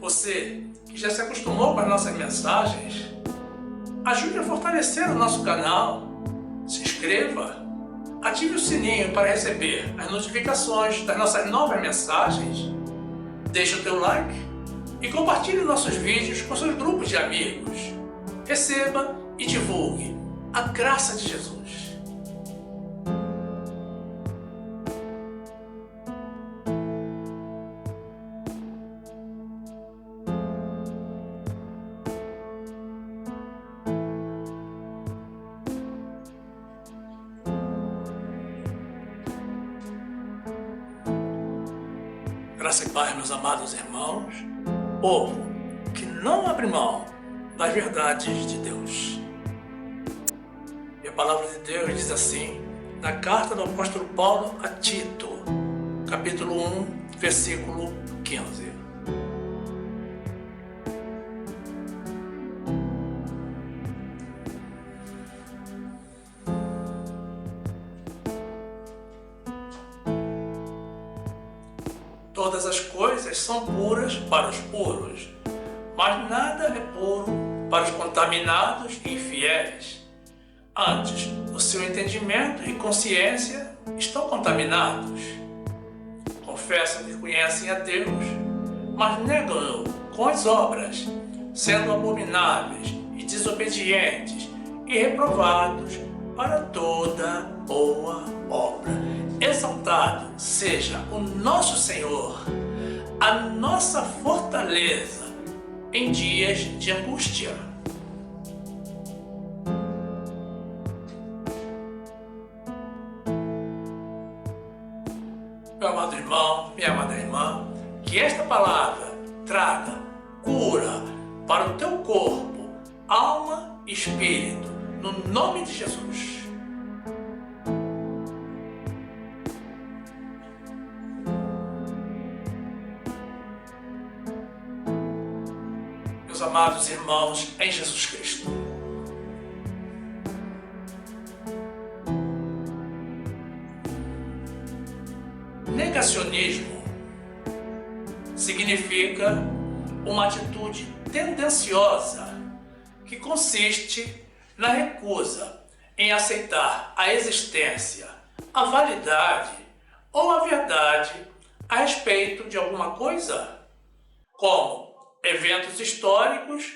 Você que já se acostumou com as nossas mensagens, ajude a fortalecer o nosso canal, se inscreva, ative o sininho para receber as notificações das nossas novas mensagens, deixe o teu like e compartilhe nossos vídeos com seus grupos de amigos. Receba e divulgue a graça de Jesus. Graça e paz, meus amados irmãos, povo que não abre mão das verdades de Deus. E a palavra de Deus diz assim, na carta do apóstolo Paulo a Tito, capítulo 1, versículo 15. Todas as coisas são puras para os puros, mas nada é puro para os contaminados e infiéis. Antes, o seu entendimento e consciência estão contaminados. Confessam que conhecem a Deus, mas negam-no com as obras, sendo abomináveis e desobedientes e reprovados para toda boa obra. Exaltado seja o nosso Senhor, a nossa fortaleza em dias de angústia. Meu amado irmão, minha amada irmã, que esta palavra traga cura para o teu corpo, alma e espírito, no nome de Jesus. Meus amados irmãos em Jesus Cristo, negacionismo significa uma atitude tendenciosa que consiste na recusa em aceitar a existência, a validade ou a verdade a respeito de alguma coisa, como eventos históricos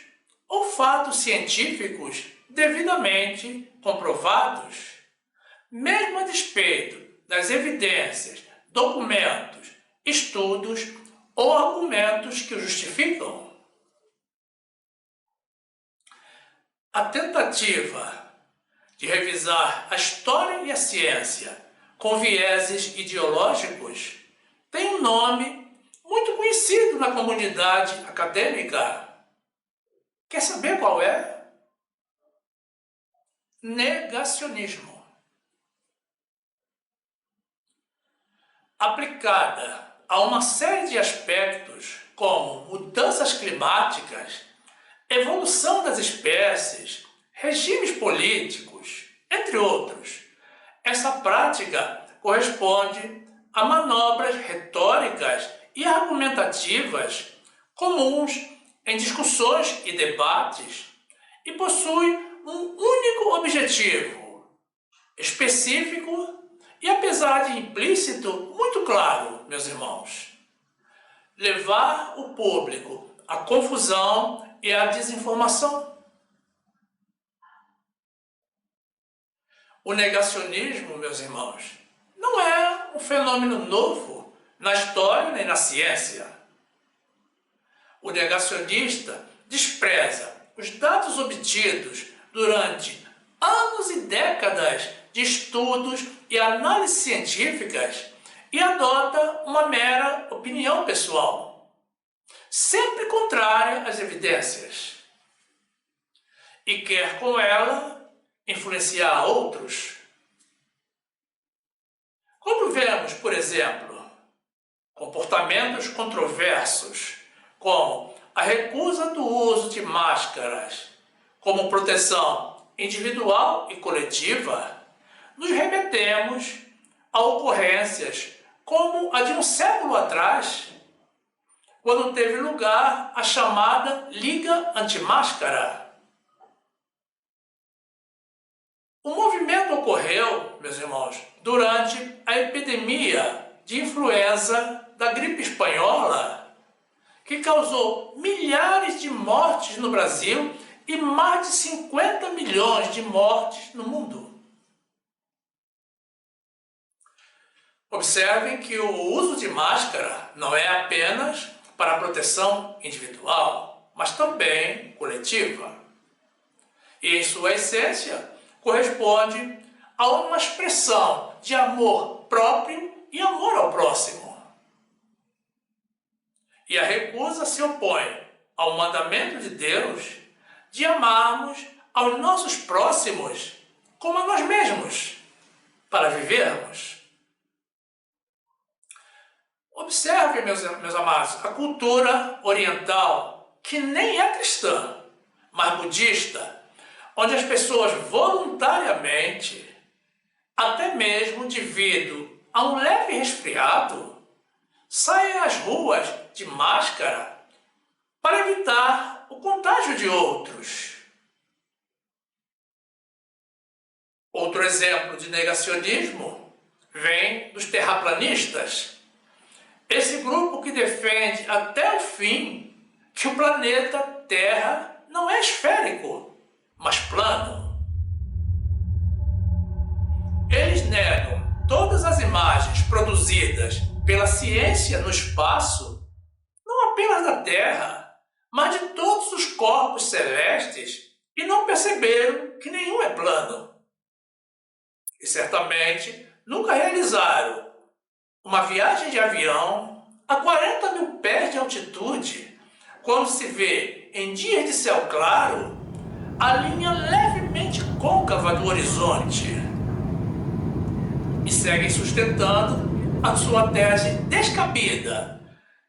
ou fatos científicos devidamente comprovados, mesmo a despeito das evidências, documentos, estudos ou argumentos que o justificam. A tentativa de revisar a história e a ciência com vieses ideológicos tem um nome muito conhecido na comunidade acadêmica. Quer saber qual é? Negacionismo. Aplicada a uma série de aspectos como mudanças climáticas, evolução das espécies, regimes políticos, entre outros, essa prática corresponde a manobras retóricas e argumentativas comuns em discussões e debates e possui um único objetivo específico e, apesar de implícito, muito claro, meus irmãos: levar o público à confusão e à desinformação. O negacionismo, meus irmãos, não é um fenômeno novo na história nem na ciência. O negacionista despreza os dados obtidos durante anos e décadas de estudos e análises científicas e adota uma mera opinião pessoal, sempre contrária às evidências, e quer com ela influenciar outros. Quando vemos, por exemplo, comportamentos controversos, como a recusa do uso de máscaras como proteção individual e coletiva, nos remetemos a ocorrências como a de um século atrás, quando teve lugar a chamada Liga Antimáscara. O movimento ocorreu, meus irmãos, durante a epidemia de influenza da gripe espanhola, que causou milhares de mortes no Brasil e mais de 50 milhões de mortes no mundo. Observem que o uso de máscara não é apenas para a proteção individual, mas também coletiva. E, em sua essência, corresponde a uma expressão de amor próprio e amor ao próximo. E a recusa se opõe ao mandamento de Deus de amarmos aos nossos próximos como a nós mesmos, para vivermos. Observe, meus amados, a cultura oriental, que nem é cristã, mas budista, onde as pessoas voluntariamente, até mesmo devido a um leve resfriado, saem às ruas de máscara para evitar o contágio de outros. Outro exemplo de negacionismo vem dos terraplanistas. Esse grupo que defende até o fim que o planeta Terra não é esférico, mas plano. Eles negam todas as imagens produzidas pela ciência no espaço, não apenas da Terra, mas de todos os corpos celestes, e não perceberam que nenhum é plano. E certamente nunca realizaram uma viagem de avião a 40 mil pés de altitude, quando se vê, em dias de céu claro, a linha levemente côncava do horizonte. E seguem sustentando a sua tese descabida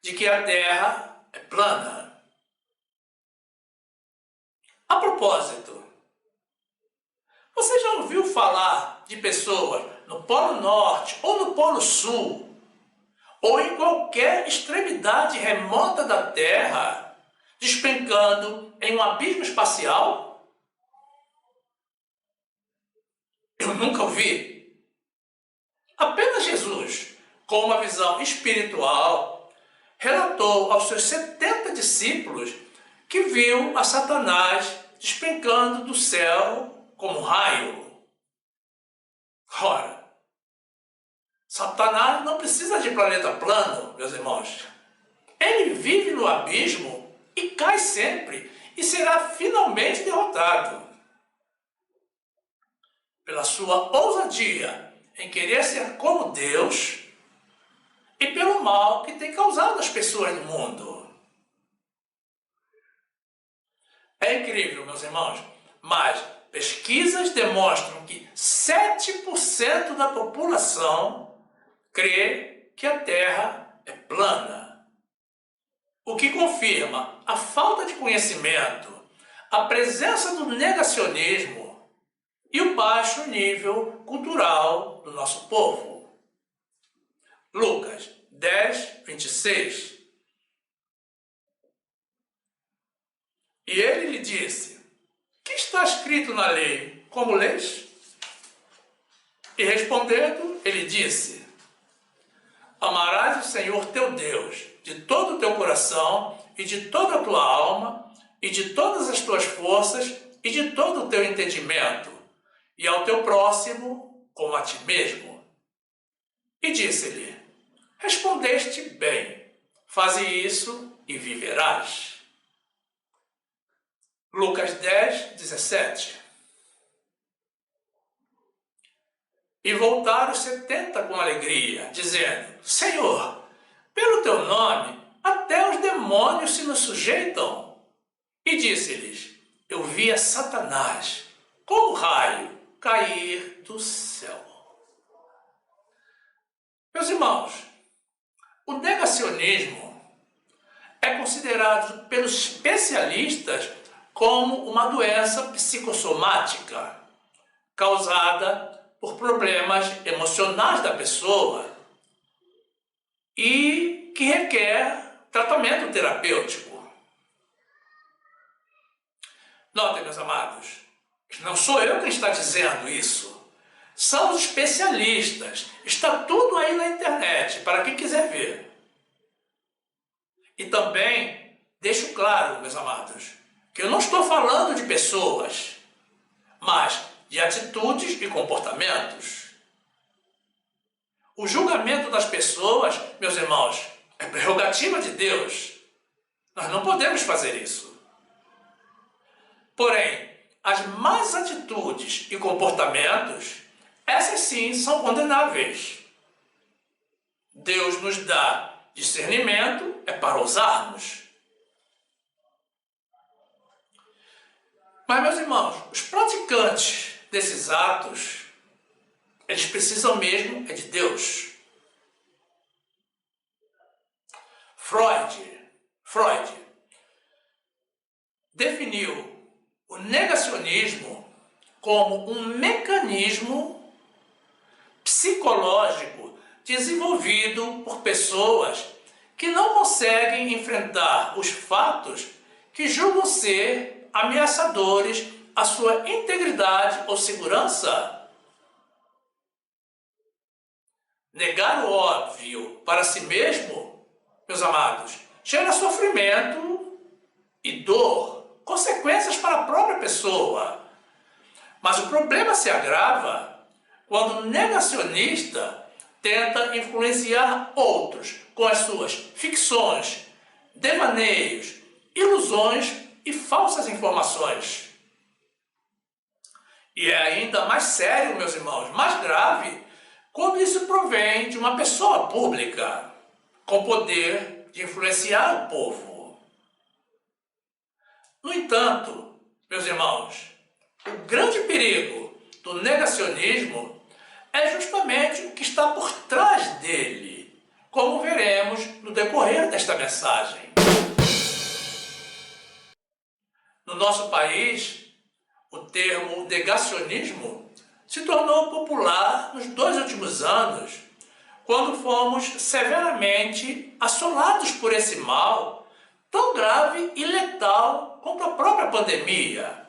de que a Terra é plana. A propósito, você já ouviu falar de pessoas no Polo Norte ou no Polo Sul, ou em qualquer extremidade remota da Terra, despencando em um abismo espacial? Eu nunca ouvi. Apenas Jesus, com uma visão espiritual, relatou aos seus 70 discípulos que viu a Satanás despencando do céu como um raio. Ora, Satanás não precisa de planeta plano, meus irmãos. Ele vive no abismo e cai sempre e será finalmente derrotado. Pela sua ousadia em querer ser como Deus e pelo mal que tem causado às pessoas no mundo. É incrível, meus irmãos, mas pesquisas demonstram que 7% da população crê que a Terra é plana, o que confirma a falta de conhecimento, a presença do negacionismo e o baixo nível cultural do nosso povo. Lucas 10, 26. E ele lhe disse: que está escrito na lei? Como lês? E respondendo, ele disse: amarás o Senhor teu Deus de todo o teu coração e de toda a tua alma e de todas as tuas forças e de todo o teu entendimento, e ao teu próximo como a ti mesmo. E disse-lhe: respondeste bem, faze isso e viverás. Lucas 10, 17. E voltaram os 70 com alegria, dizendo: Senhor, pelo teu nome, até os demônios se nos sujeitam. E disse-lhes: eu via Satanás, como raio, cair do céu. Meus irmãos, o negacionismo é considerado pelos especialistas como uma doença psicossomática, causada por problemas emocionais da pessoa e que requer tratamento terapêutico. Notem, meus amados, que não sou eu quem está dizendo isso. São os especialistas. Está tudo aí na internet, para quem quiser ver. E também deixo claro, meus amados, que eu não estou falando de pessoas, mas de atitudes e comportamentos. O julgamento das pessoas, meus irmãos, é prerrogativa de Deus. Nós não podemos fazer isso. Porém, as más atitudes e comportamentos, essas sim são condenáveis. Deus nos dá discernimento, é para usarmos. Mas, meus irmãos, os praticantes desses atos, eles precisam mesmo de Deus. Freud definiu o negacionismo como um mecanismo psicológico desenvolvido por pessoas que não conseguem enfrentar os fatos que julgam ser ameaçadores à sua integridade ou segurança. Negar o óbvio para si mesmo, meus amados, gera sofrimento e dor, consequências para a própria pessoa. Mas o problema se agrava quando o negacionista tenta influenciar outros com as suas ficções, devaneios, ilusões e falsas informações. E é ainda mais sério, meus irmãos, mais grave, quando isso provém de uma pessoa pública, com poder de influenciar o povo. No entanto, meus irmãos, o grande perigo do negacionismo é justamente o que está por trás dele, como veremos no decorrer desta mensagem. No nosso país, o termo negacionismo se tornou popular nos 2 últimos anos, quando fomos severamente assolados por esse mal tão grave e letal quanto a própria pandemia,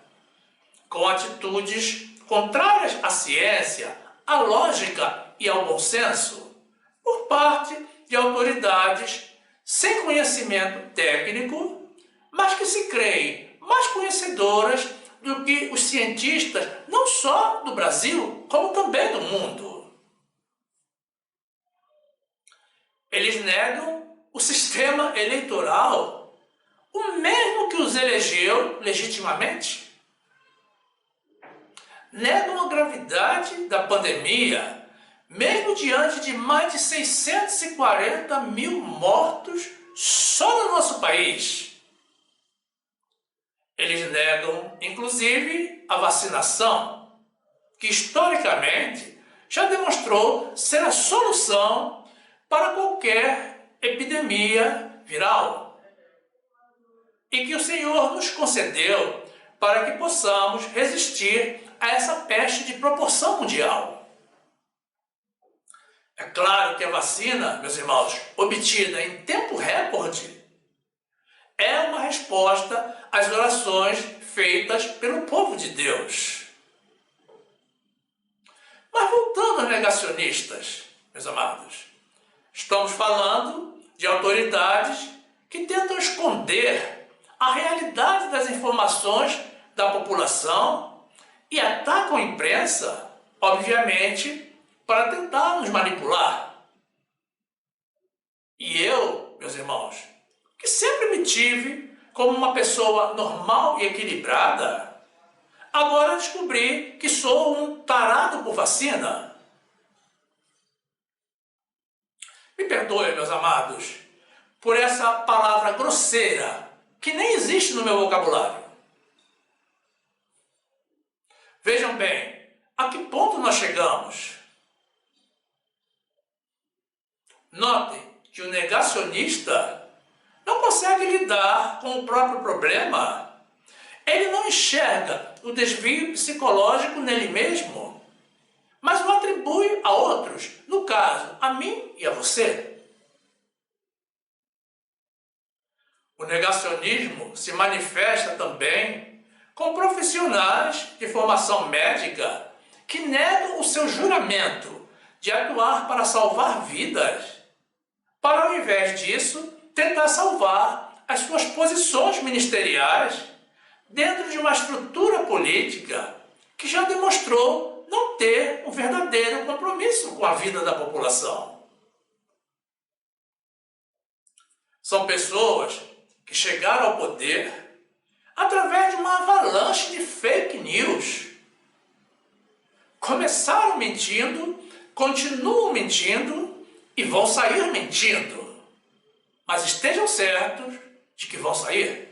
com atitudes contrárias à ciência, à lógica e ao bom senso, por parte de autoridades sem conhecimento técnico, mas que se creem mais conhecedoras do que os cientistas, não só do Brasil, como também do mundo. Eles negam o sistema eleitoral, o mesmo que os elegeu legitimamente. Negam a gravidade da pandemia, mesmo diante de mais de 640 mil mortos só no nosso país. Eles negam, inclusive, a vacinação, que historicamente já demonstrou ser a solução para qualquer epidemia viral. E que o Senhor nos concedeu para que possamos resistir a essa peste de proporção mundial. É claro que a vacina, meus irmãos, obtida em tempo recorde, é uma resposta às orações feitas pelo povo de Deus. Mas voltando aos negacionistas, meus amados, estamos falando de autoridades que tentam esconder a realidade das informações da população e atacam a imprensa, obviamente, para tentar nos manipular. E eu, meus irmãos, que sempre me tive como uma pessoa normal e equilibrada, agora descobri que sou um tarado por vacina. Me perdoem, meus amados, por essa palavra grosseira, que nem existe no meu vocabulário. Vejam bem, a que ponto nós chegamos? Notem que o negacionista não consegue lidar com o próprio problema. Ele não enxerga o desvio psicológico nele mesmo, mas o atribui a outros, no caso, a mim e a você. mesmo se manifesta também com profissionais de formação médica que negam o seu juramento de atuar para salvar vidas, para ao invés disso tentar salvar as suas posições ministeriais dentro de uma estrutura política que já demonstrou não ter um verdadeiro compromisso com a vida da população. São pessoas que chegaram ao poder através de uma avalanche de fake news. Começaram mentindo, continuam mentindo e vão sair mentindo. Mas estejam certos de que vão sair.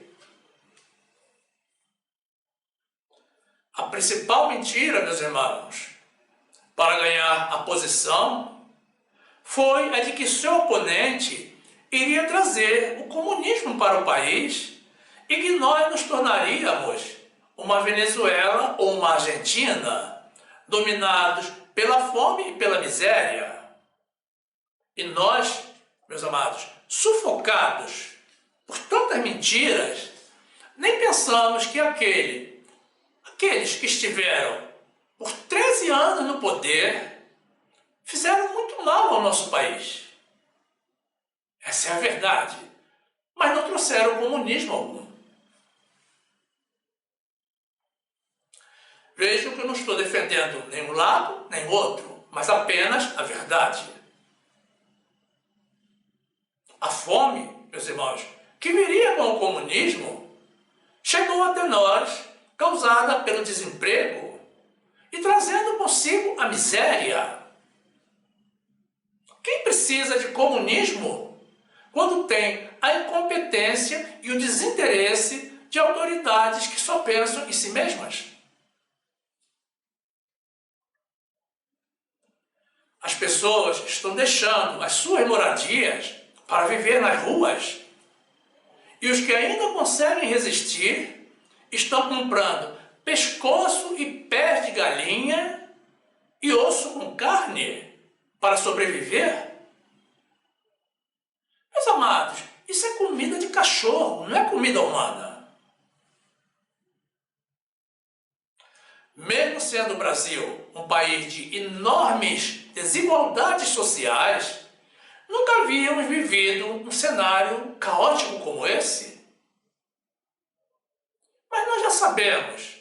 A principal mentira, meus irmãos, para ganhar a posição, foi a de que seu oponente iria trazer o comunismo para o país e que nós nos tornaríamos uma Venezuela ou uma Argentina, dominados pela fome e pela miséria. E nós, meus amados, sufocados por tantas mentiras, nem pensamos que aqueles que estiveram por 13 anos no poder fizeram muito mal ao nosso país. Essa é a verdade. Mas não trouxeram comunismo algum. Vejam que eu não estou defendendo nem um lado, nem o outro, mas apenas a verdade. A fome, meus irmãos, que viria com o comunismo, chegou até nós, causada pelo desemprego e trazendo consigo a miséria. Quem precisa de comunismo quando tem a incompetência e o desinteresse de autoridades que só pensam em si mesmas? As pessoas estão deixando as suas moradias para viver nas ruas. E os que ainda conseguem resistir estão comprando pescoço e pés de galinha e osso com carne para sobreviver. Meus amados, isso é comida de cachorro, não é comida humana. Mesmo sendo o Brasil um país de enormes desigualdades sociais, nunca havíamos vivido um cenário caótico como esse. Mas nós já sabemos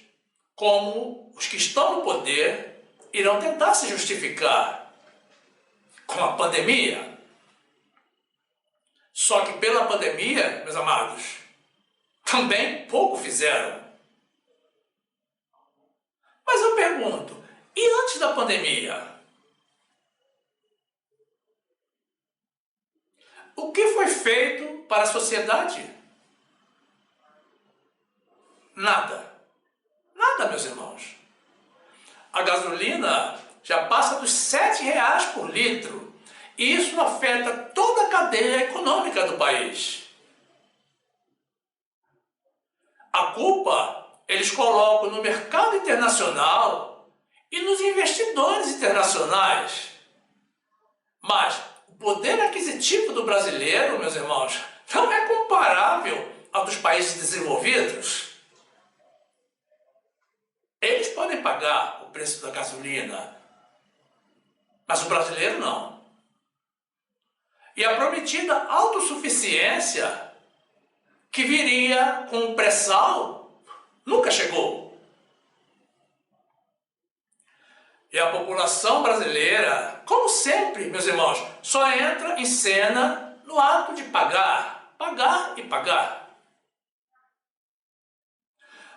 como os que estão no poder irão tentar se justificar com a pandemia. Só que pela pandemia, meus amados, também pouco fizeram. Mas eu pergunto, e antes da pandemia? O que foi feito para a sociedade? Nada. Nada, meus irmãos. A gasolina já passa dos R$ 7 por litro. E isso afeta toda a cadeia econômica do país. A culpa eles colocam no mercado internacional e nos investidores internacionais. Mas o poder aquisitivo do brasileiro, meus irmãos, não é comparável ao dos países desenvolvidos. Eles podem pagar o preço da gasolina, mas o brasileiro não. E a prometida autossuficiência que viria com o pré-sal nunca chegou. E a população brasileira, como sempre, meus irmãos, só entra em cena no ato de pagar, pagar e pagar.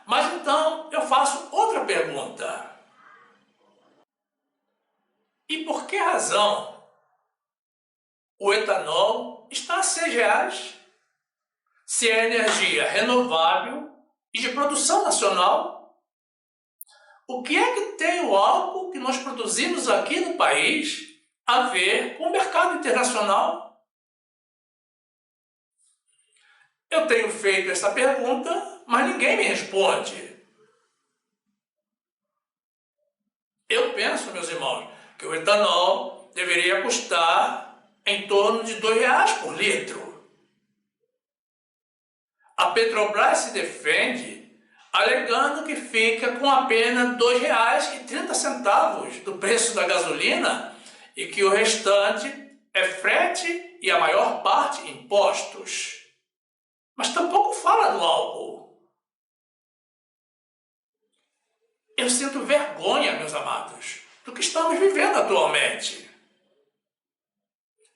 Mas então eu faço outra pergunta. E por que razão o etanol está a R$ 6? Se é energia renovável e de produção nacional, o que é que tem o álcool que nós produzimos aqui no país a ver com o mercado internacional? Eu tenho feito essa pergunta, mas ninguém me responde. Eu penso, meus irmãos, que o etanol deveria custar em torno de R$ 2 por litro. A Petrobras se defende alegando que fica com apenas R$ 2,30 do preço da gasolina e que o restante é frete e a maior parte impostos. Mas tampouco fala do álcool. Eu sinto vergonha, meus amados, do que estamos vivendo atualmente.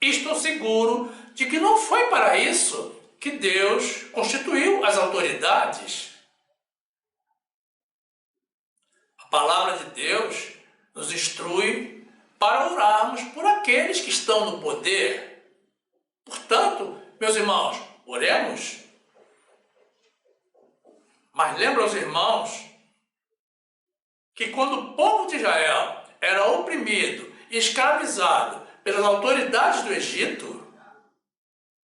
E estou seguro de que não foi para isso que Deus constituiu as autoridades. A palavra de Deus nos instrui para orarmos por aqueles que estão no poder. Portanto, meus irmãos, oremos. Mas lembra os irmãos que quando o povo de Israel era oprimido e escravizado pelas autoridades do Egito,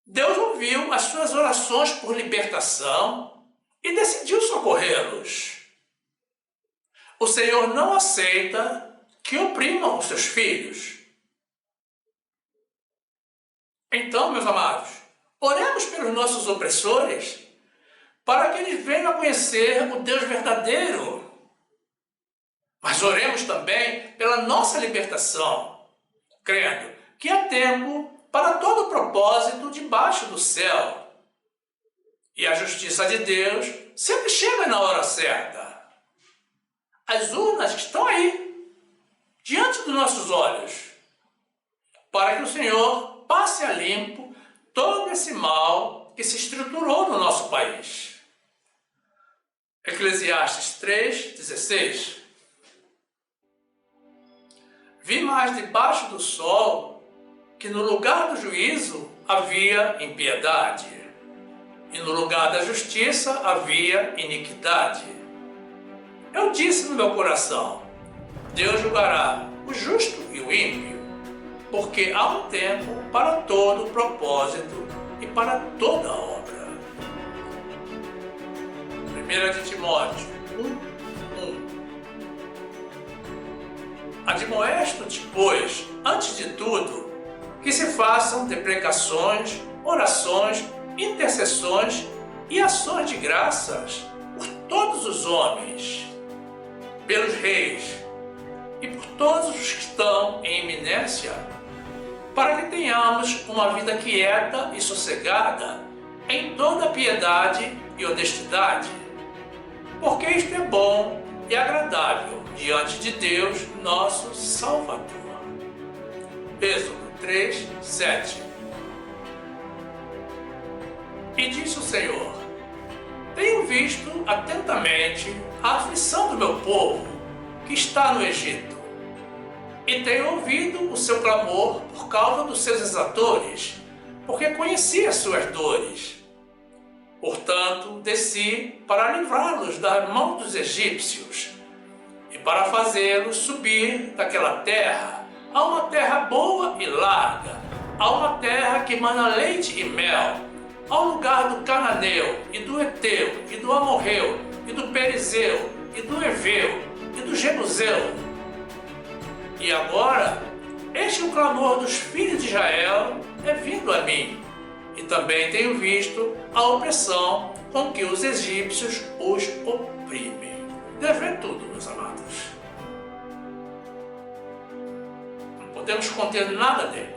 Deus ouviu as suas orações por libertação e decidiu socorrê-los. O Senhor não aceita que oprimam os seus filhos. Então, meus amados, oremos pelos nossos opressores para que eles venham a conhecer o Deus verdadeiro. Mas oremos também pela nossa libertação, crendo que há tempo para todo propósito debaixo do céu. E a justiça de Deus sempre chega na hora certa. As urnas estão aí, diante dos nossos olhos, para que o Senhor passe a limpo todo esse mal que se estruturou no nosso país. Eclesiastes 3:16. Vi mais debaixo do sol que no lugar do juízo havia impiedade, e no lugar da justiça havia iniquidade. Eu disse no meu coração: Deus julgará o justo e o ímpio, porque há um tempo para todo propósito e para toda obra. 1 de Timóteo 1:1. Admoesto-te, pois, antes de tudo, que se façam deprecações, orações, intercessões e ações de graças por todos os homens, pelos reis e por todos os que estão em eminência, para que tenhamos uma vida quieta e sossegada, em toda piedade e honestidade, porque isto é bom e agradável diante de Deus, nosso Salvador. Êxodo 3:7. E disse o Senhor: tenho visto atentamente a aflição do meu povo, que está no Egito, e tenho ouvido o seu clamor por causa dos seus exatores, porque conheci as suas dores. Portanto, desci para livrá-los da mão dos egípcios, e para fazê-los subir daquela terra a uma terra boa e larga, a uma terra que mana leite e mel, ao lugar do cananeu, e do eteu, e do amorreu, e do perizeu, e do eveu, e do jebuseu. E agora, este é o clamor dos filhos de Israel é vindo a mim, e também tenho visto a opressão com que os egípcios os oprimem. Deus vê tudo, meus amados. Não podemos conter nada dele.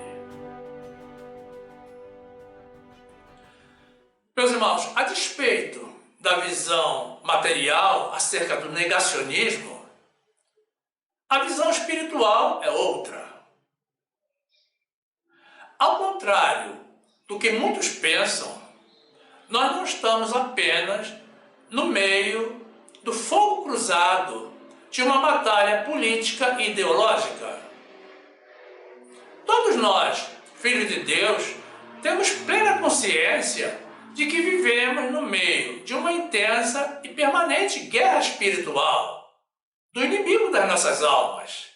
Meus irmãos, a despeito da visão material acerca do negacionismo, a visão espiritual é outra. Ao contrário do que muitos pensam, nós não estamos apenas no meio do fogo cruzado de uma batalha política e ideológica. Todos nós, filhos de Deus, temos plena consciência de que vivemos no meio de uma intensa e permanente guerra espiritual do inimigo das nossas almas.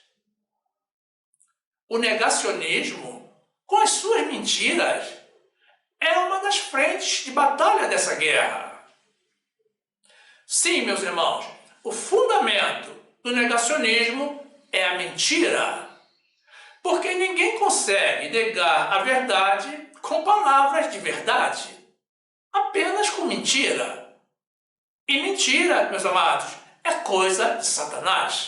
O negacionismo, com as suas mentiras, é uma das frentes de batalha dessa guerra. Sim, meus irmãos, o fundamento do negacionismo é a mentira, porque ninguém consegue negar a verdade com palavras de verdade. apenas com mentira. E mentira, meus amados, é coisa de Satanás.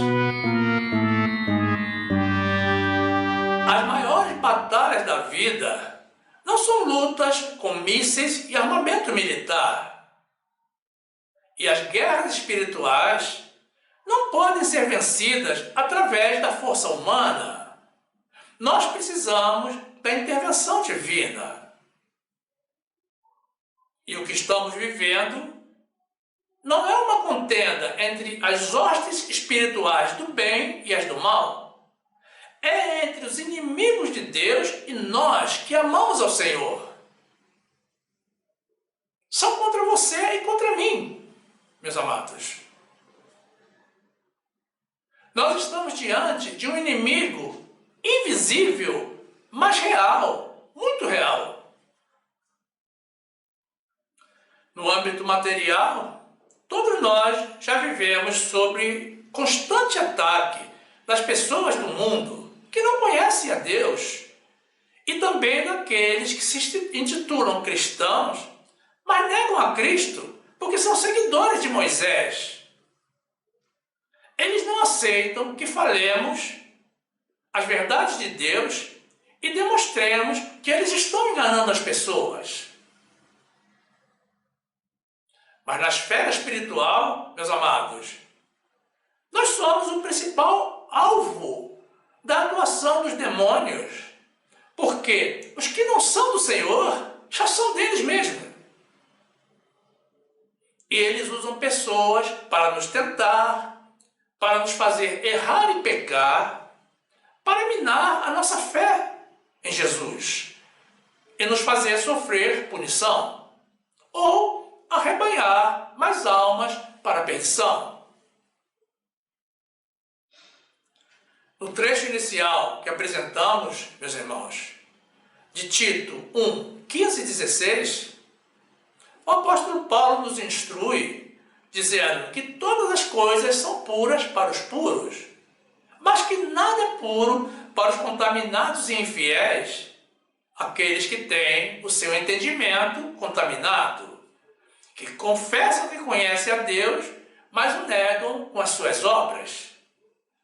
As maiores batalhas da vida não são lutas com mísseis e armamento militar. E as guerras espirituais não podem ser vencidas através da força humana. Nós precisamos da intervenção divina. E o que estamos vivendo não é uma contenda entre as hostes espirituais do bem e as do mal. É entre os inimigos de Deus e nós que amamos ao Senhor. São contra você e contra mim, meus amados. Nós estamos diante de um inimigo invisível, mas real, muito real. No âmbito material, todos nós já vivemos sobre constante ataque das pessoas do mundo que não conhecem a Deus e também daqueles que se intitulam cristãos, mas negam a Cristo porque são seguidores de Moisés. Eles não aceitam que falemos as verdades de Deus e demonstremos que eles estão enganando as pessoas. Mas na esfera espiritual, meus amados, nós somos o principal alvo da atuação dos demônios, porque os que não são do Senhor já são deles mesmos. E eles usam pessoas para nos tentar, para nos fazer errar e pecar, para minar a nossa fé em Jesus e nos fazer sofrer punição ou arrebanhar mais almas para a perdição. No trecho inicial que apresentamos, meus irmãos, de Tito 1, 15 e 16, o apóstolo Paulo nos instrui, dizendo que todas as coisas são puras para os puros, mas que nada é puro para os contaminados e infiéis, aqueles que têm o seu entendimento contaminado, que confessam que conhecem a Deus, mas o negam com as suas obras,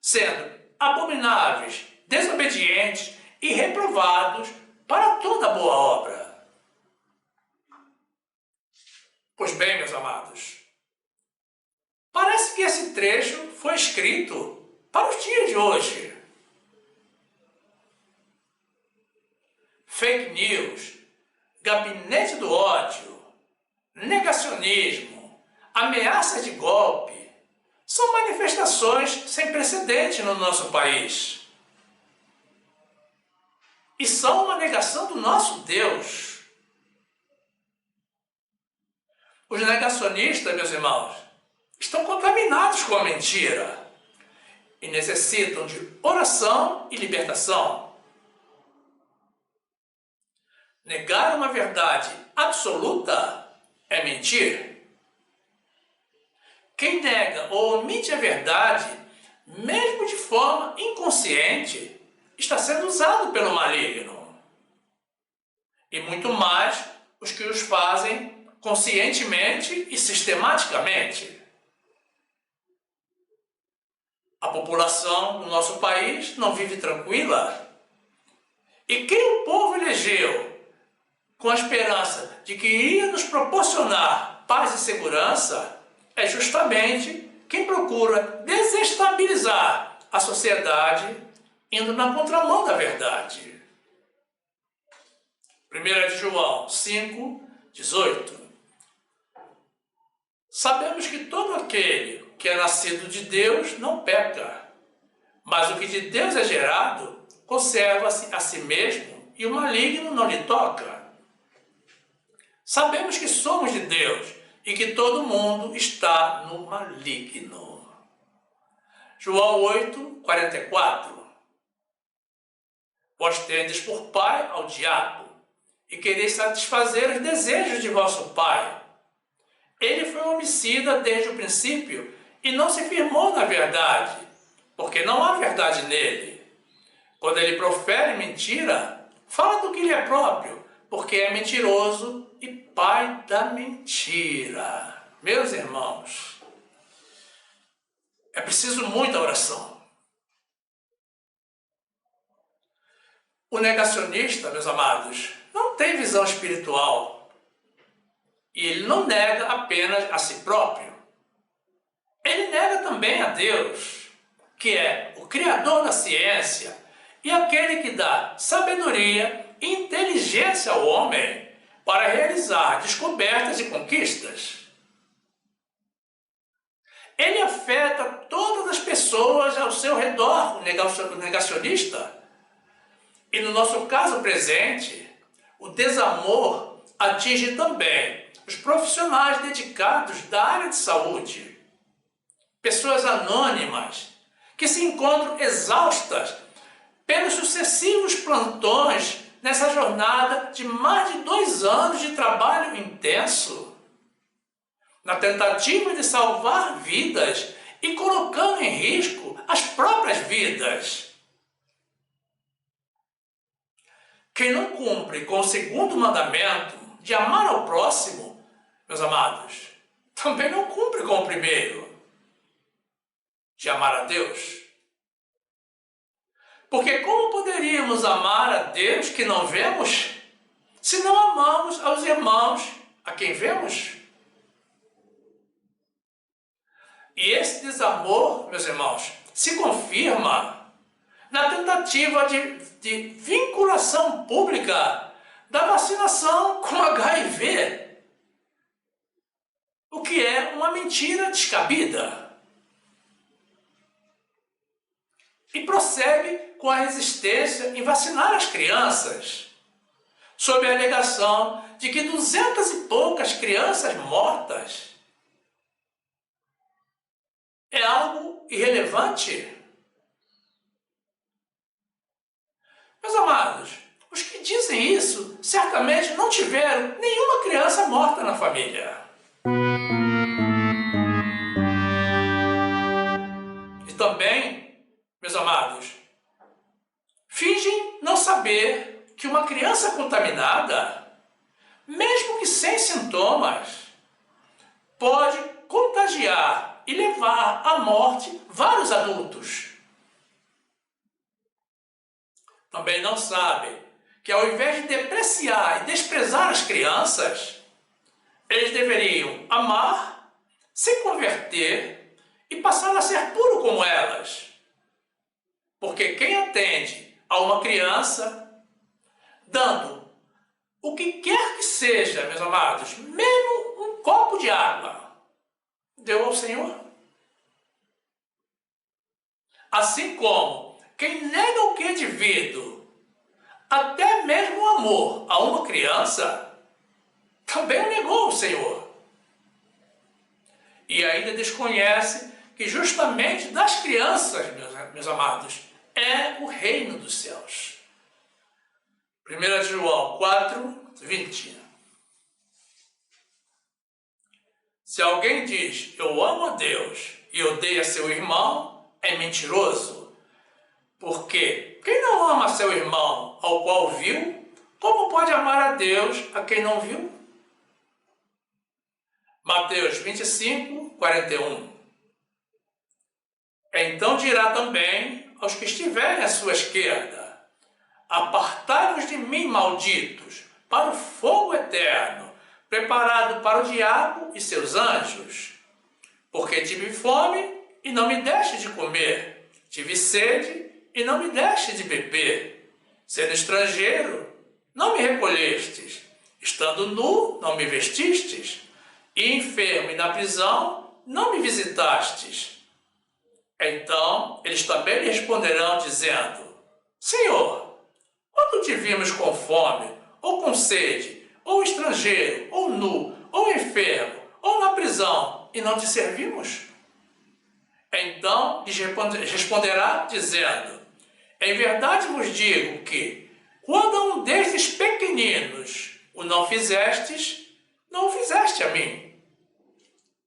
sendo abomináveis, desobedientes e reprovados para toda boa obra. Pois bem, meus amados, parece que esse trecho foi escrito para os dias de hoje. Fake news, gabinete do ódio, negacionismo, ameaça de golpe, são manifestações sem precedente no nosso país. E são uma negação do nosso Deus. Os negacionistas, meus irmãos, estão contaminados com a mentira e necessitam de oração e libertação. Negar uma verdade absoluta é mentir. Quem nega ou omite a verdade, mesmo de forma inconsciente, está sendo usado pelo maligno. E muito mais os que os fazem conscientemente e sistematicamente. A população do nosso país não vive tranquila. E quem o povo elegeu com a esperança de que iria nos proporcionar paz e segurança é justamente quem procura desestabilizar a sociedade indo na contramão da verdade. 1 de João 5, 18. Sabemos que todo aquele que é nascido de Deus não peca, mas o que de Deus é gerado conserva-se a si mesmo e o maligno não lhe toca. Sabemos que somos de Deus e que todo mundo está no maligno. João 8, 44. Vós tendes por pai ao diabo, e quereis satisfazer os desejos de vosso pai. Ele foi homicida desde o princípio e não se firmou na verdade, porque não há verdade nele. Quando ele profere mentira, fala do que lhe é próprio, porque é mentiroso e pai da mentira. Meus irmãos, é preciso muita oração. O negacionista, meus amados, não tem visão espiritual. E ele não nega apenas a si próprio. Ele nega também a Deus, que é o Criador da ciência e aquele que dá sabedoria e inteligência ao homem para realizar descobertas e conquistas. Ele afeta todas as pessoas ao seu redor, o negacionista. E no nosso caso presente, o desamor atinge também os profissionais dedicados da área de saúde. Pessoas anônimas que se encontram exaustas pelos sucessivos plantões nessa jornada de mais de 2 anos de trabalho intenso, na tentativa de salvar vidas e colocando em risco as próprias vidas. Quem não cumpre com o segundo mandamento de amar ao próximo, meus amados, também não cumpre com o primeiro, de amar a Deus. Porque como poderíamos amar a Deus que não vemos, se não amamos aos irmãos a quem vemos? E esse desamor, meus irmãos, se confirma na tentativa de vinculação pública da vacinação com HIV, o que é uma mentira descabida. E prossegue com a resistência em vacinar as crianças, sob a alegação de que 200 e poucas crianças mortas é algo irrelevante. Meus amados, os que dizem isso certamente não tiveram nenhuma criança morta na família. E também, meus amados, fingem não saber que uma criança contaminada, mesmo que sem sintomas, pode contagiar e levar à morte vários adultos. Também não sabem que, ao invés de depreciar e desprezar as crianças, eles deveriam amar, se converter e passar a ser puro como elas. Porque quem atende a uma criança, dando o que quer que seja, meus amados, mesmo um copo de água, deu ao Senhor. Assim como quem nega o que é devido, até mesmo o amor a uma criança, também o negou ao Senhor. E ainda desconhece que justamente das crianças, meus amados, é o reino dos céus. 1 João 4, 20. Se alguém diz, eu amo a Deus e odeia seu irmão, é mentiroso. Porque quem não ama seu irmão ao qual viu, como pode amar a Deus a quem não viu? Mateus 25, 41. Então dirá também aos que estiverem à sua esquerda, apartai-vos de mim, malditos, para o fogo eterno, preparado para o diabo e seus anjos. Porque tive fome e não me deste de comer, tive sede e não me deste de beber, sendo estrangeiro, não me recolhestes, estando nu, não me vestistes, e enfermo e na prisão, não me visitastes. Então eles também lhe responderão, dizendo, Senhor, quando te vimos com fome, ou com sede, ou estrangeiro, ou nu, ou enfermo, ou na prisão, e não te servimos? Então lhes responderá, dizendo, em verdade vos digo que, quando a um destes pequeninos o não fizestes, não o fizeste a mim.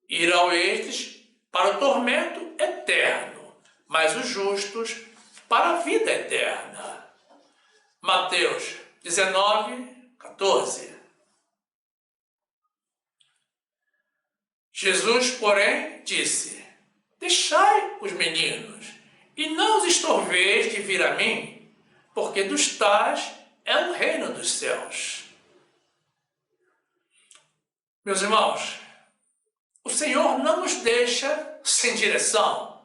Irão estes para o tormento eterno, mas os justos para a vida eterna. Mateus 19, 14. Jesus, porém, disse: deixai os meninos, e não os estorveis de vir a mim, porque dos tais é o reino dos céus. Meus irmãos, o Senhor não nos deixa sem direção.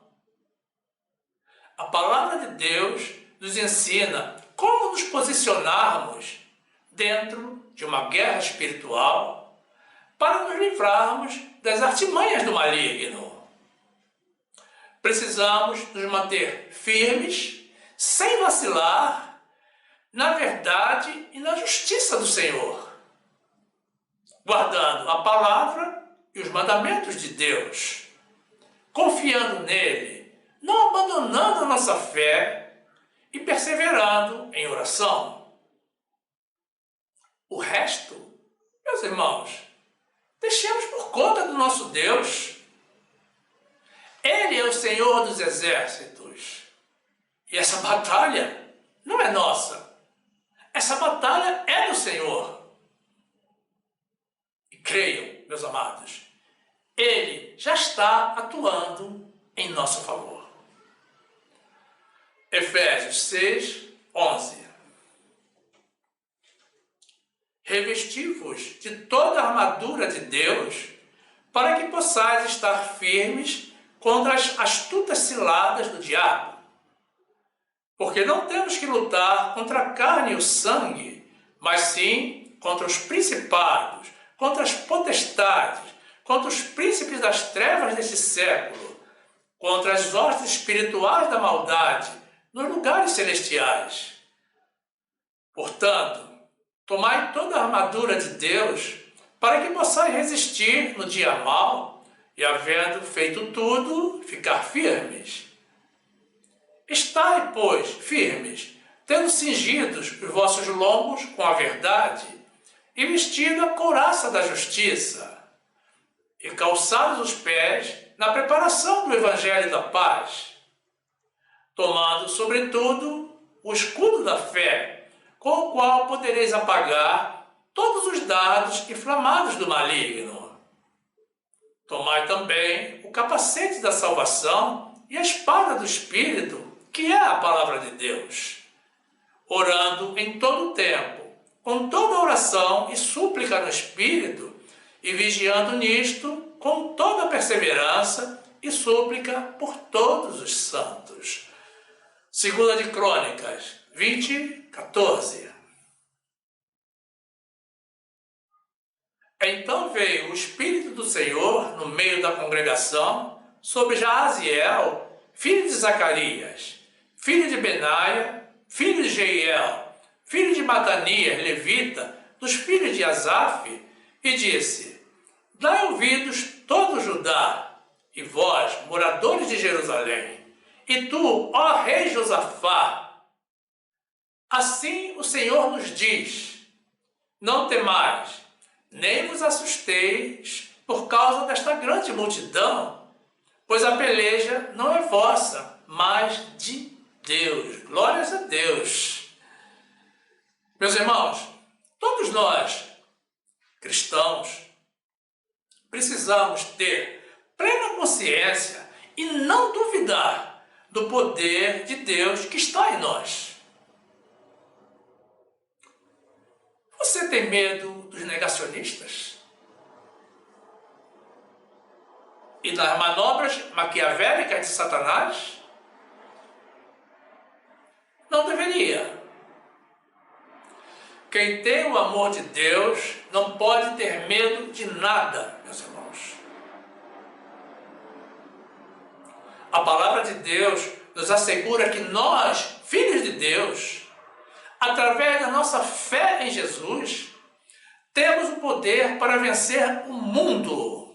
A palavra de Deus nos ensina como nos posicionarmos dentro de uma guerra espiritual para nos livrarmos das artimanhas do maligno. Precisamos nos manter firmes, sem vacilar, na verdade e na justiça do Senhor, guardando a palavra e os mandamentos de Deus, confiando nele, não abandonando a nossa fé e perseverando em oração. O resto, meus irmãos, deixemos por conta do nosso Deus. Ele é o Senhor dos exércitos. E essa batalha não é nossa. Essa batalha é do Senhor. E creiam, meus amados, Ele já está atuando em nosso favor. Efésios 6, 11. Revesti-vos de toda a armadura de Deus, para que possais estar firmes contra as astutas ciladas do diabo. Porque não temos que lutar contra a carne e o sangue, mas sim contra os principados, contra as potestades, contra os príncipes das trevas deste século, contra as hostes espirituais da maldade nos lugares celestiais. Portanto, tomai toda a armadura de Deus, para que possais resistir no dia mau e, havendo feito tudo, ficar firmes. Estai, pois, firmes, tendo cingidos os vossos lombos com a verdade, e vestido a couraça da justiça, e calçados os pés na preparação do evangelho da paz, tomando, sobretudo, o escudo da fé, com o qual podereis apagar todos os dardos inflamados do maligno. Tomai também o capacete da salvação e a espada do Espírito, que é a palavra de Deus, orando em todo o tempo, com toda oração e súplica no Espírito, e vigiando nisto com toda perseverança e súplica por todos os santos. 2 de Crônicas 20, 14. Então veio o Espírito do Senhor no meio da congregação sobre Jaaziel, filho de Zacarias, filho de Benaia, filho de Jeiel, filho de Matanias, levita, dos filhos de Asaf, e disse: dai ouvidos todo Judá, e vós, moradores de Jerusalém, e tu, ó rei Josafá, assim o Senhor nos diz: não temais, nem vos assusteis por causa desta grande multidão, pois a peleja não é vossa, mas de Deus. Glórias a Deus. Meus irmãos, todos nós, cristãos, precisamos ter plena consciência e não duvidar do poder de Deus que está em nós. Você tem medo dos negacionistas? E das manobras maquiavélicas de Satanás? Não deveria. Quem tem o amor de Deus não pode ter medo de nada, meus irmãos. A palavra de Deus nos assegura que nós, filhos de Deus, através da nossa fé em Jesus, temos o poder para vencer o mundo.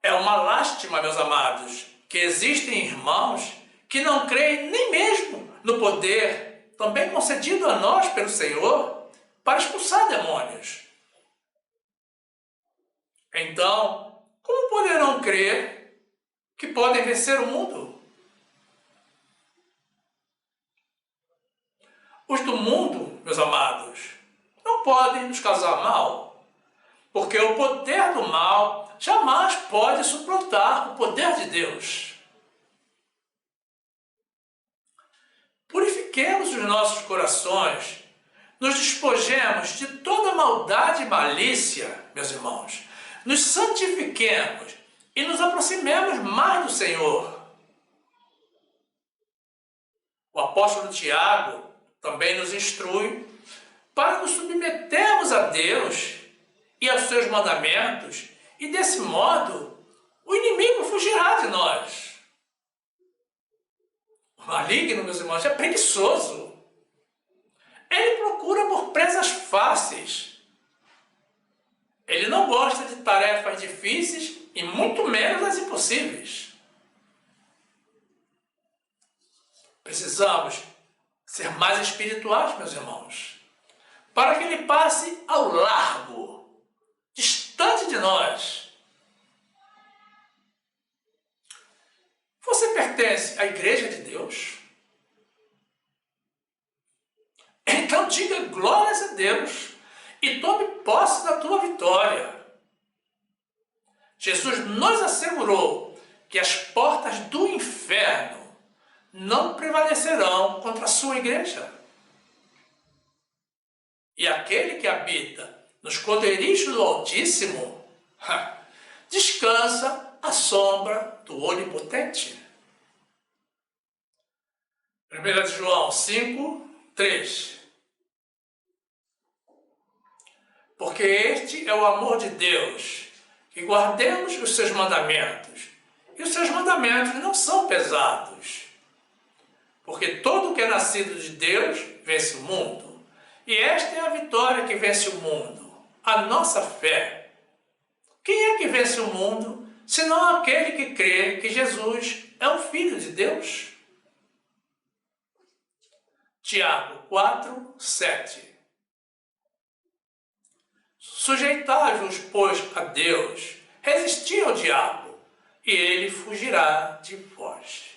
É uma lástima, meus amados, que existem irmãos que não creem nem mesmo no poder também concedido a nós pelo Senhor para expulsar demônios. Então, como poderão crer que podem vencer o mundo? Os do mundo, meus amados, não podem nos causar mal, porque o poder do mal jamais pode suplantar o poder de Deus. Purifiquemos os nossos corações, nos despojemos de toda maldade e malícia, meus irmãos, nos santifiquemos e nos aproximemos mais do Senhor. O apóstolo Tiago também nos instrui para nos submetermos a Deus e aos seus mandamentos, e desse modo o inimigo fugirá de nós. O maligno, meus irmãos, é preguiçoso. Ele procura por presas fáceis. Ele não gosta de tarefas difíceis e muito menos as impossíveis. Precisamos ser mais espirituais, meus irmãos, para que ele passe ao largo, distante de nós. Você pertence à Igreja de Deus? Então diga glórias a Deus e tome posse da tua vitória. Jesus nos assegurou que as portas do inferno não prevalecerão contra a sua igreja. E aquele que habita nos esconderijos do Altíssimo descansa à sombra do Onipotente. 1 João 5, 3. Porque este é o amor de Deus, que guardemos os seus mandamentos. E os seus mandamentos não são pesados. Porque todo o que é nascido de Deus vence o mundo. E esta é a vitória que vence o mundo, a nossa fé. Quem é que vence o mundo, senão aquele que crê que Jesus é o Filho de Deus? Tiago 4, 7. Sujeitai-vos, pois, a Deus, resisti ao diabo, e ele fugirá de vós.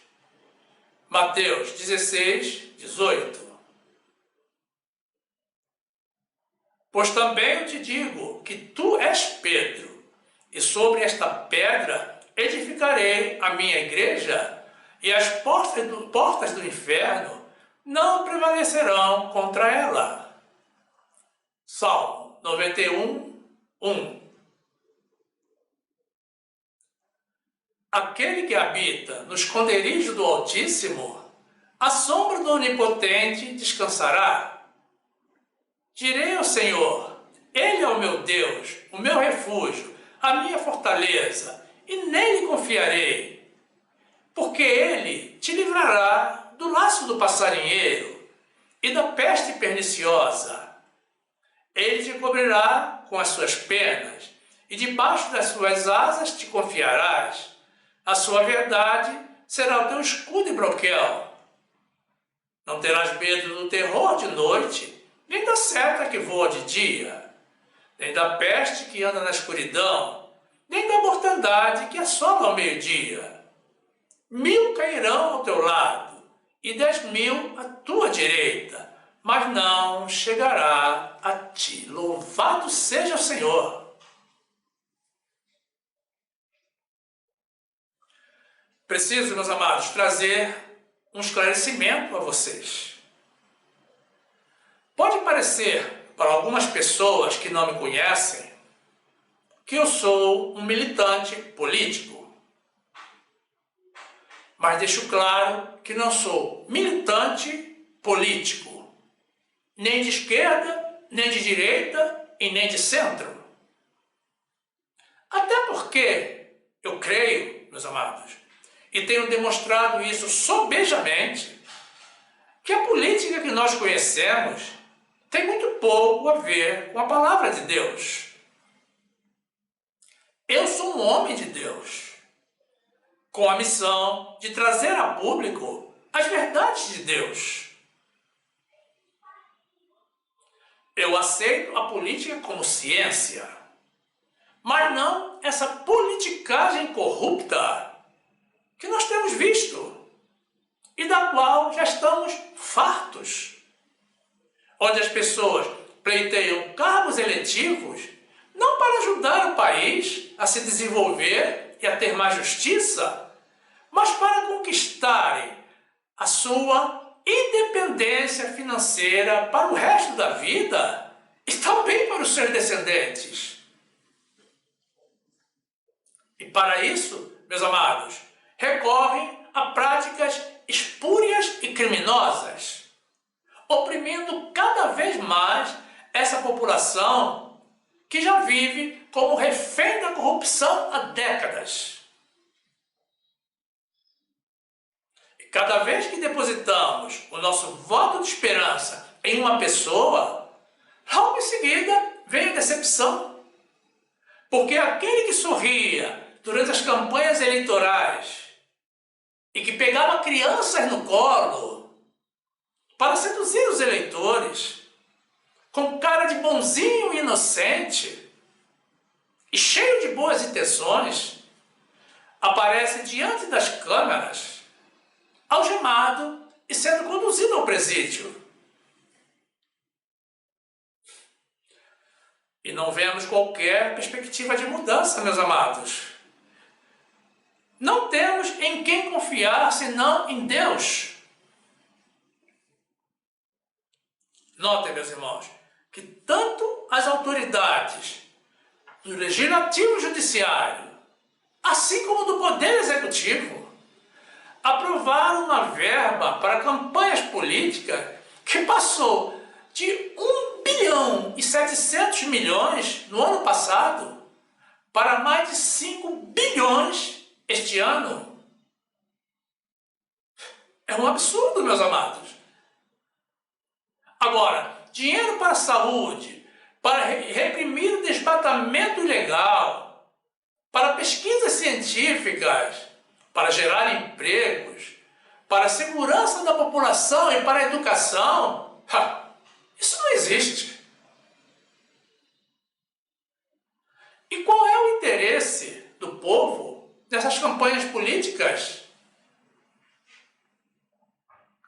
Mateus 16, 18. Pois também eu te digo que tu és Pedro, e sobre esta pedra edificarei a minha igreja, e as portas do inferno não prevalecerão contra ela. Salmo 91, 1. Aquele que habita no esconderijo do Altíssimo, à sombra do Onipotente descansará. Direi ao Senhor, Ele é o meu Deus, o meu refúgio, a minha fortaleza, e nele confiarei. Porque Ele te livrará do laço do passarinheiro e da peste perniciosa. Ele te cobrirá com as suas penas, e debaixo das suas asas te confiarás. A sua verdade será o teu escudo e broquel. Não terás medo do terror de noite, nem da seta que voa de dia, nem da peste que anda na escuridão, nem da mortandade que assola ao meio-dia. 1000 cairão ao teu lado, e 10.000 à tua direita, mas não chegará a ti. Louvado seja o Senhor! Preciso, meus amados, trazer um esclarecimento a vocês. Pode parecer, para algumas pessoas que não me conhecem, que eu sou um militante político. Mas deixo claro que não sou militante político, nem de esquerda, nem de direita e nem de centro. Até porque eu creio, meus amados, e tenho demonstrado isso sobejamente, que a política que nós conhecemos tem muito pouco a ver com a palavra de Deus. Eu sou um homem de Deus, com a missão de trazer a público as verdades de Deus. Eu aceito a política como ciência, mas não essa politicagem corrupta que nós temos visto e da qual já estamos fartos. onde as pessoas pleiteiam cargos eletivos não para ajudar o país a se desenvolver e a ter mais justiça, mas para conquistarem a sua independência financeira para o resto da vida e também para os seus descendentes. E para isso, meus amados, recorrem a práticas espúrias e criminosas, oprimindo cada vez mais essa população que já vive como refém da corrupção há décadas. E cada vez que depositamos o nosso voto de esperança em uma pessoa, logo em seguida vem a decepção. Porque aquele que sorria durante as campanhas eleitorais e que pegava crianças no colo para seduzir os eleitores, com cara de bonzinho e inocente e cheio de boas intenções, aparece diante das câmeras, algemado e sendo conduzido ao presídio. E não vemos qualquer perspectiva de mudança, meus amados. Não temos em quem confiar senão em Deus. Notem, meus irmãos, que tanto as autoridades do Legislativo e Judiciário, assim como do Poder Executivo, aprovaram uma verba para campanhas políticas que passou de 1 bilhão e 700 milhões no ano passado para mais de 5 bilhões este ano. É um absurdo, meus amados. Agora, dinheiro para a saúde, para reprimir o desmatamento ilegal, para pesquisas científicas, para gerar empregos, para a segurança da população e para a educação, isso não existe. E qual é o interesse do povo nessas campanhas políticas?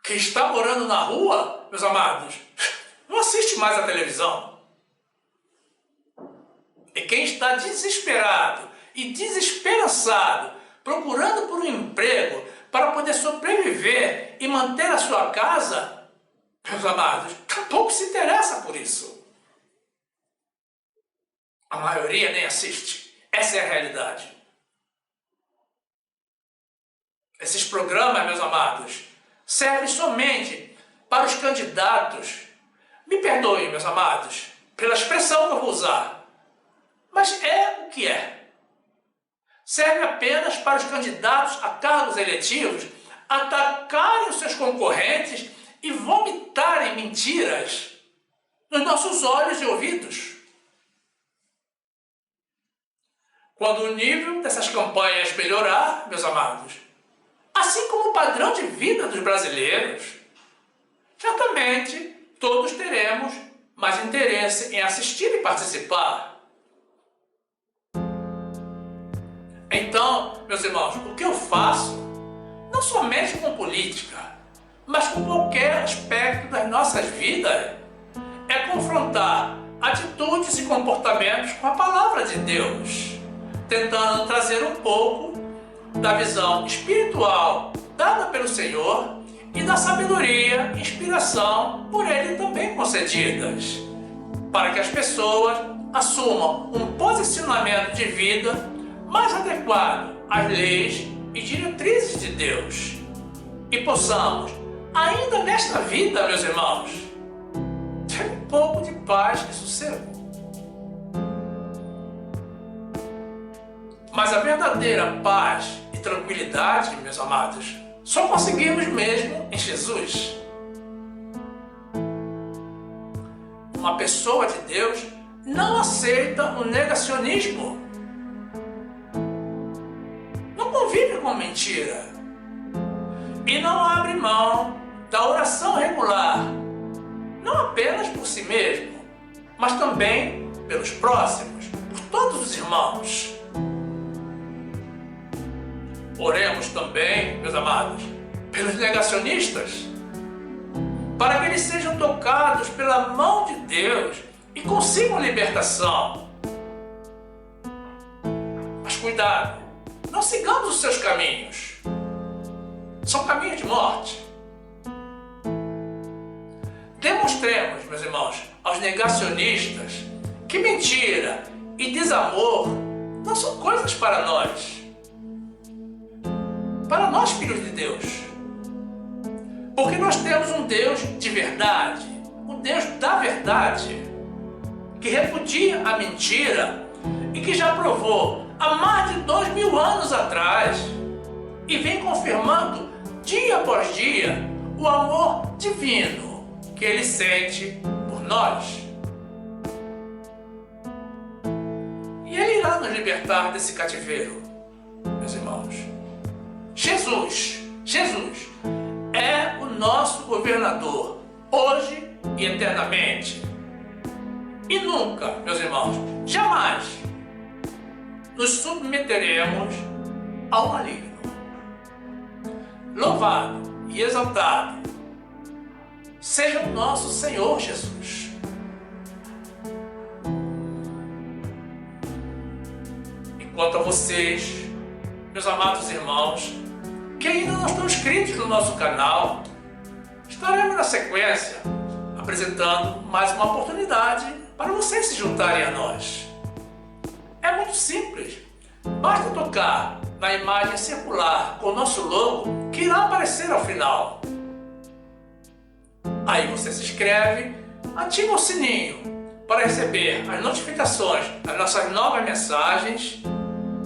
Quem está morando na rua, meus amados, não assiste mais a televisão. E quem está desesperado e desesperançado, procurando por um emprego para poder sobreviver e manter a sua casa, meus amados, tampouco se interessa por isso. A maioria nem assiste. Essa é a realidade. Esses programas, meus amados, servem somente para os candidatos. Me perdoem, meus amados, pela expressão que eu vou usar, mas é o que é. Serve apenas para os candidatos a cargos eletivos atacarem os seus concorrentes e vomitarem mentiras nos nossos olhos e ouvidos. Quando o nível dessas campanhas melhorar, meus amados, assim como o padrão de vida dos brasileiros, certamente todos teremos mais interesse em assistir e participar. Então, meus irmãos, o que eu faço, não somente com política, mas com qualquer aspecto das nossas vidas, é confrontar atitudes e comportamentos com a palavra de Deus, tentando trazer um pouco da visão espiritual dada pelo Senhor e da sabedoria e inspiração por Ele também concedidas, para que as pessoas assumam um posicionamento de vida mais adequado às leis e diretrizes de Deus e possamos, ainda nesta vida, meus irmãos, ter um pouco de paz e sossego. Mas a verdadeira paz e tranquilidade, meus amados, só conseguimos mesmo em Jesus. Uma pessoa de Deus não aceita o negacionismo. Não convive com mentira. E não abre mão da oração regular, não apenas por si mesmo, mas também pelos próximos, por todos os irmãos. Oremos também, meus amados, pelos negacionistas, para que eles sejam tocados pela mão de Deus e consigam libertação. Mas cuidado, não sigamos os seus caminhos. São caminhos de morte. Demonstremos, meus irmãos, aos negacionistas que mentira e desamor não são coisas para nós. Para nós, filhos de Deus. Porque nós temos um Deus de verdade, um Deus da verdade, que repudia a mentira e que já provou há mais de 2000 anos atrás e vem confirmando dia após dia o amor divino que Ele sente por nós. E Ele irá nos libertar desse cativeiro, meus irmãos. Jesus é o nosso governador, hoje e eternamente. E nunca, meus irmãos, jamais nos submeteremos ao maligno. Louvado e exaltado seja o nosso Senhor Jesus. E quanto a vocês, meus amados irmãos, que ainda não estão inscritos no nosso canal, estaremos na sequência apresentando mais uma oportunidade para vocês se juntarem a nós. É muito simples, basta tocar na imagem circular com o nosso logo que irá aparecer ao final. Aí você se inscreve, ativa o sininho para receber as notificações das nossas novas mensagens,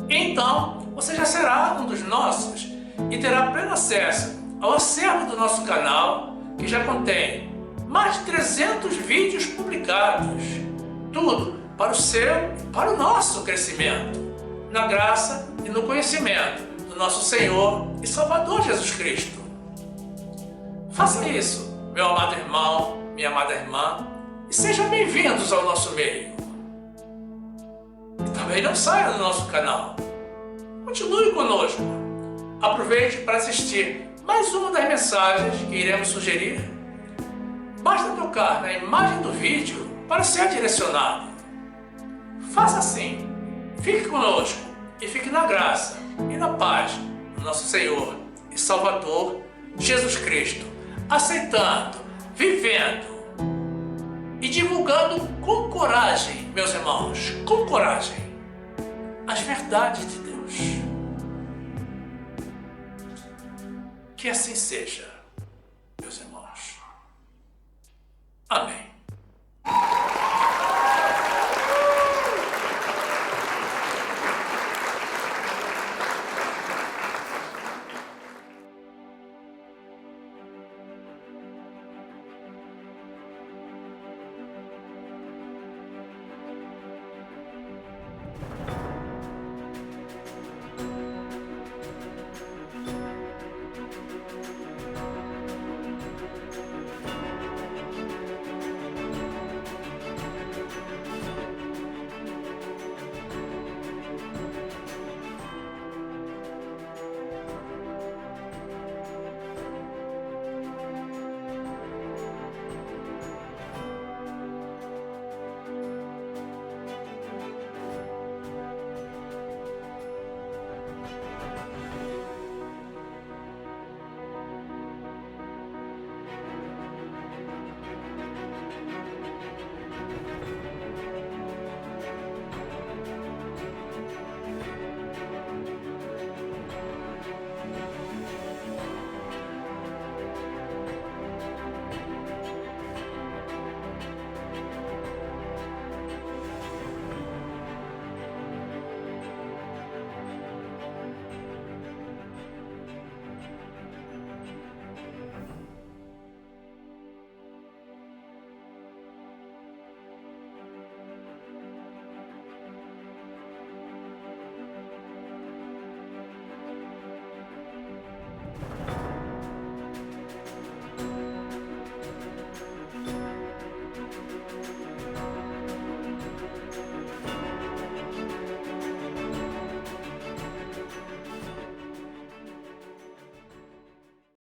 e então você já será um dos nossos e terá pleno acesso ao acervo do nosso canal, que já contém mais de 300 vídeos publicados, tudo para o seu e para o nosso crescimento, na graça e no conhecimento do nosso Senhor e Salvador Jesus Cristo. Faça isso, meu amado irmão, minha amada irmã, e sejam bem-vindos ao nosso meio. E também não saia do nosso canal. Continue conosco. Aproveite para assistir mais uma das mensagens que iremos sugerir. Basta tocar na imagem do vídeo para ser direcionado. Faça assim. Fique conosco e fique na graça e na paz do nosso Senhor e Salvador Jesus Cristo, aceitando, vivendo e divulgando com coragem, meus irmãos, com coragem, as verdades de Deus. Que assim seja.